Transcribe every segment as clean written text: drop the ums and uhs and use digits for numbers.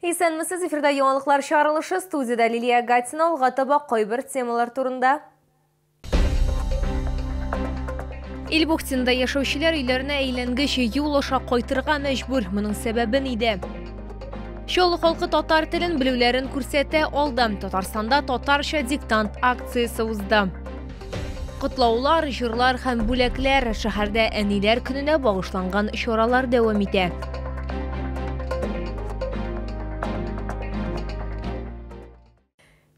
Исәнмесез, эфирда яңалыклар чарылышы, студияда Лилия Гатина, алга таба кайбер темалар турында. Илбухтинда яшәүчеләр өйләренә әйләнгеч юл аша кайтырга мәҗбүр. Моның сәбәбе нидә? Чаллы халкы татар телен белүләрен күрсәтә алды. Татарстанда татарча диктант акциясе узды. Котлаулар, җырлар һәм бүләкләр, шәһәрдә әниләр көненә багышланган чаралар дәвам итә.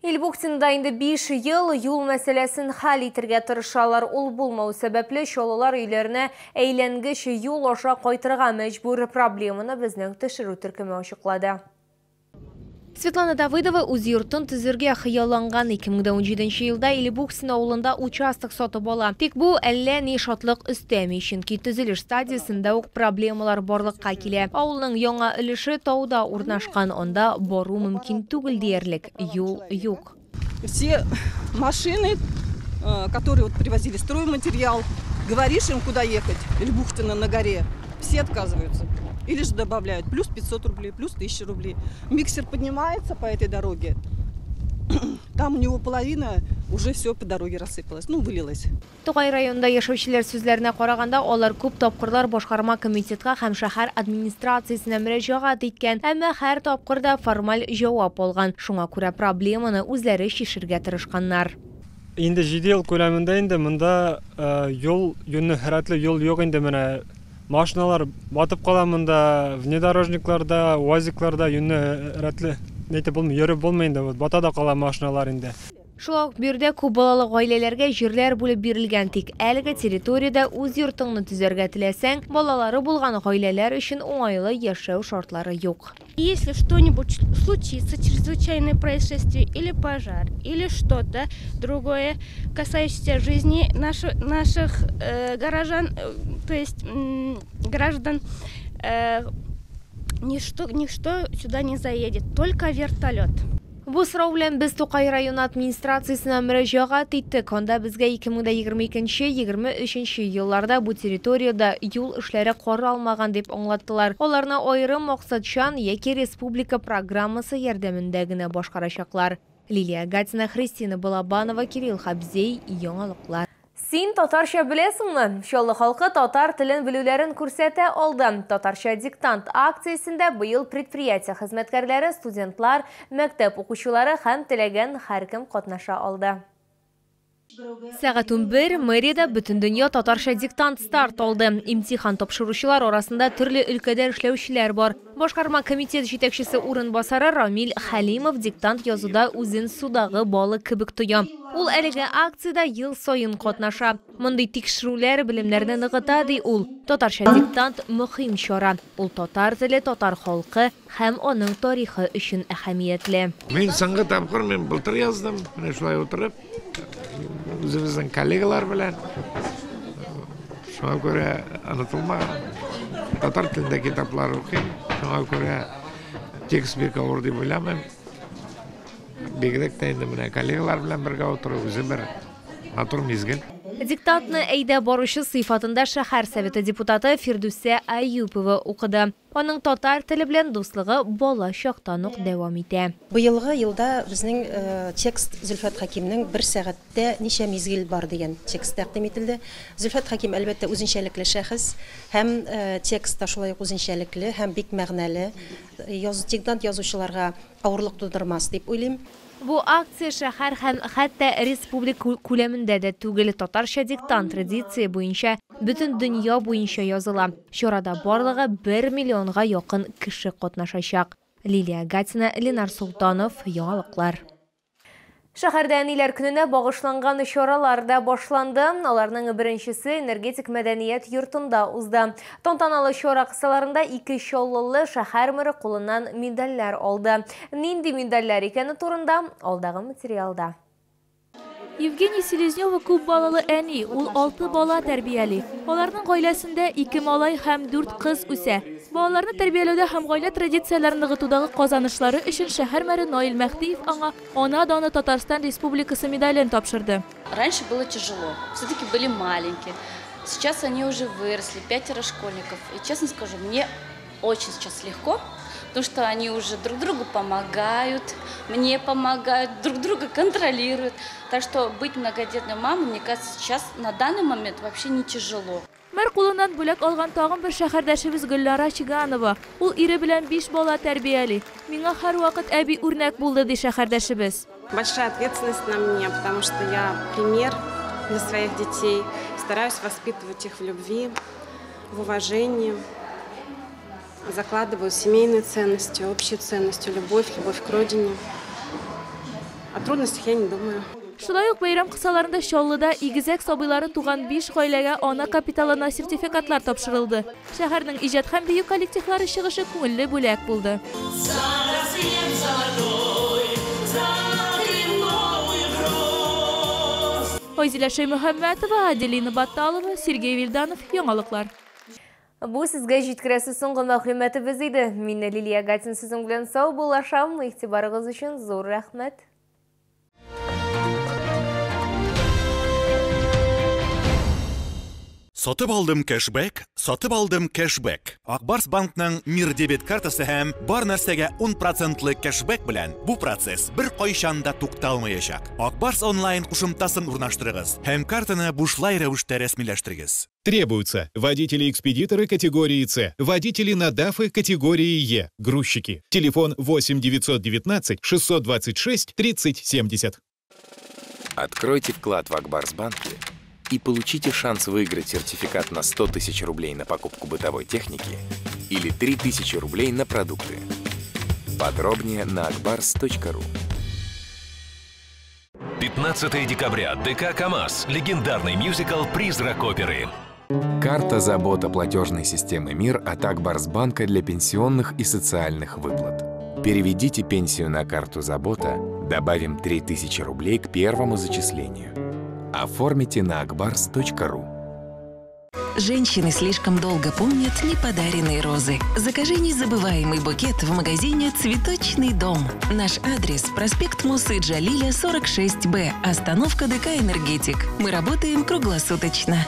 Илбухтинда инде 5 ел юл мәсьәләсен хәл итәргә тырышалар. Ул булмау сәбәпле чаллылар өйләренә әйләнгеч юл аша кайтырга мәҗбүр. Проблеманы безнең төшерү төркеме ачыклады. Светлана Давыдова үз йортын төзергә хыялланган. 2017 елда Илбухтин авылында участок сатып ала. Тик бу әллә ни шатлык өстәми, чөнки төзелеш стадиясында ук проблемалар барлыкка килә. Авылның яңа өлеше тауда урнашкан, анда бару мөмкин түгел диярлек. Юл юк. Все машины, которые привозили стройматериал, говоришь им, куда ехать, Илбухтина на горе, все отказываются. Или же добавляют плюс 500 рублей, плюс 1000 рублей. Миксер поднимается по этой дороге, там у него половина уже все по дороге рассыпалось, вылилось. Тугай районда яшәүчеләр сүзләренә караганда, алар күп тапкырлар башкарма комитетка һәм шәһәр администрациясенә мөрәҗәгать иткән, әмма һәр тапкырда формаль җавап алган. Шуңа күрә проблеманы үзләре чишергә тырышканнар. Инде 7 ел күләмендә инде монда юл хәрәтле юл юк инде менә. Машиналар батып кала монда, внедорожникларда, УАЗикларда рәтле йөреп булмый инде, батада кала машиналар инде. Шулай ук бирдә күп балалы гаиләләргә җирләр бүлеп бирелгән, тик әлеге территориядә үз йортыңны төзәргә теләсәң, балалары булган гаиләләр өчен уңайлы яшәү шартлары юк. Если что-нибудь случится, чрезвычайное происшествие или пожар, или что-то другое, касающееся жизни наших горожан, то есть граждан, ничто сюда не заедет, только вертолет. Бу сорау белән без Тукай районы администрациясенә мөрәҗәгать иттек. Анда безгә 2022-2023 елларда бу территорияда юл эшләре каралмаган дип аңлаттылар. Аларны аерым максатчан яки республика программасы ярдәмендә генә башкарачаклар. Лилия Гатина, Христина Балабанова, Кирилл Хабзей, яңалыклар. Син татарча беләсеңме? Чаллы халкы татар телен белүләрен күрсәтә алды. Татарча диктант акциясендә быел предприятие хезмәткәрләре, студентлар, мәктәп укучылары һәм теләгән һәркем катнаша алды. Сәгать 11 мэриядә бөтен дөнья татарча диктант старт алды. Имтихан тапшыручылар арасында төрле өлкәдә эшләүчеләр бар. Башкарма комитет җитәкчесе урынбасары Рамил Хәлимов диктант язуда үзен судагы балы кебек тоя. Ул әлеге акцияда ел саен катнаша. Мондый тикшерүләр белемнәрне ныгыта ди ул. Татарча диктант мөһим чара. Ул татар теле, татар халкы һәм аның тарихы өчен әһәмиятле. Мин соңгы тапкыр былтыр яздым. Менә шулай утырып, үзебезнең коллегалар белән. Шуңа күрә онытылмаган. Татар телендә китаплар укыйм. Шуңа күрә текст бик авыр дип уйламыйм. Бигрәк тә инде менә коллегалар белән бергә утырып, үзе бер матур мизгел. Диктантны әйдә баручы сыйфатында шәһәр советы депутаты Фирдүсә Аюпова укыды. Аның татар теле белән дуслыгы бала чактан ук дәвам итә. Быелгы елда безнең текст Зөлфат Хакимның 1 сәгатьтә ничә мизгел бар дигән текст тәкъдим ителде. Зөлфат Хаким әлбәттә үзенчәлекле шәхес һәм текст та шулай ук үзенчәлекле һәм бик мәгънәле. Диктант язучыларга авырлык тудырмас дип уйлыйм. Бу акция шәһәр һәм хәтта республика күләмендә дә түгел. Татарча диктант традиция буенча бөтен дөнья буенча языла. Чарада барлыгы 1 миллионга якын кеше катнашачак. Лилия Гатина, Ленар Султанов, яңалыклар. Шәһәрдә әниләр көненә багышланган чаралар да башланды. Аларның беренчесе энергетик мәдәният йортында узды. Тантаналы чара кысаларында 2 чаллылы шәһәр мэры кулыннан медальләр алды. Нинди медальләр икәне турында алдагы материалда. Евгений Селезнева күп балалы әни, ул 6 бала тәрбияли. Аларның гаиләсендә 2 малай һәм 4 кыз үсә. Балаларны тәрбияләүдә һәм гаилә традицияләрен ныгытудагы казанышлары өчен шәһәр мэры Наил Мәхтиев аңа Ана даны Татарстан Республикасы медален тапшырды. Раньше было тяжело, все-таки были маленькие. Сейчас они уже выросли, 5 школьников. И честно скажу, мне очень сейчас легко, потому что они уже друг другу помогают, мне помогают, друг друга контролируют. Так что быть многодетной мамой, мне кажется, сейчас на данный момент вообще не тяжело. Мэр кулынан бүләк алган тагын бер шәһәрдәшебез Гөлнара Чиганова. Ул ире белән 5 бала тәрбияли. Миңа һәрвакыт әби үрнәк булды ди шәһәрдәшебез. Большая ответственность на мне, потому что я пример для своих детей. Стараюсь воспитывать их в любви, в уважении. Закладываю семейные ценности, общие ценности, любовь к родине. О трудностях я не думаю. Шулай ук бәйрәм кысаларында Чаллыда игезәк сабыйлары туган 5 гаиләгә ана капиталына сертификатлар тапшырылды. Шәһәрнең иҗат һәм бию коллективлары чыгышы күңелле бүләк булды. Айзилә Шәймөхәммәтова, Аделина Батталова, Сергей Вильданов, Яңалыклар. Бу сезгә җиткерәсе соңгы мәгълүматыбыз иде. Мин Лилия Гатин сезнең белән сау булашам. Игътибарыгыз өчен зур рәхмәт. Сатып алдым кэшбэк. Акбарс банкның Мир дебет картасы һәм бар нәрсәгә 10% кэшбэк белән бу процесс бер кайчанда тукталмаячак. Акбарс онлайн кушымтасын урнаштырыгыз һәм картаны бушлай рәвештә рәсмиләштерегез. Требуются водители-экспедиторы категории С, водители на ДАФы категории Е, грузчики. Телефон 8 919 626 30 70. Откройте вклад в Акбарсбанке и получите шанс выиграть сертификат на 100 тысяч рублей на покупку бытовой техники или 3000 рублей на продукты. Подробнее на akbars.ru. 15 декабря. ДК КамАЗ. Легендарный мюзикл «Призрак оперы». Карта забота платежной системы МИР от Акбарсбанка для пенсионных и социальных выплат. Переведите пенсию на карту забота, добавим 3000 рублей к первому зачислению. Оформите на akbars.ru. Женщины слишком долго помнят неподаренные розы. Закажи незабываемый букет в магазине «Цветочный дом». Наш адрес – проспект Мусы Джалиля, 46Б, остановка ДК «Энергетик». Мы работаем круглосуточно.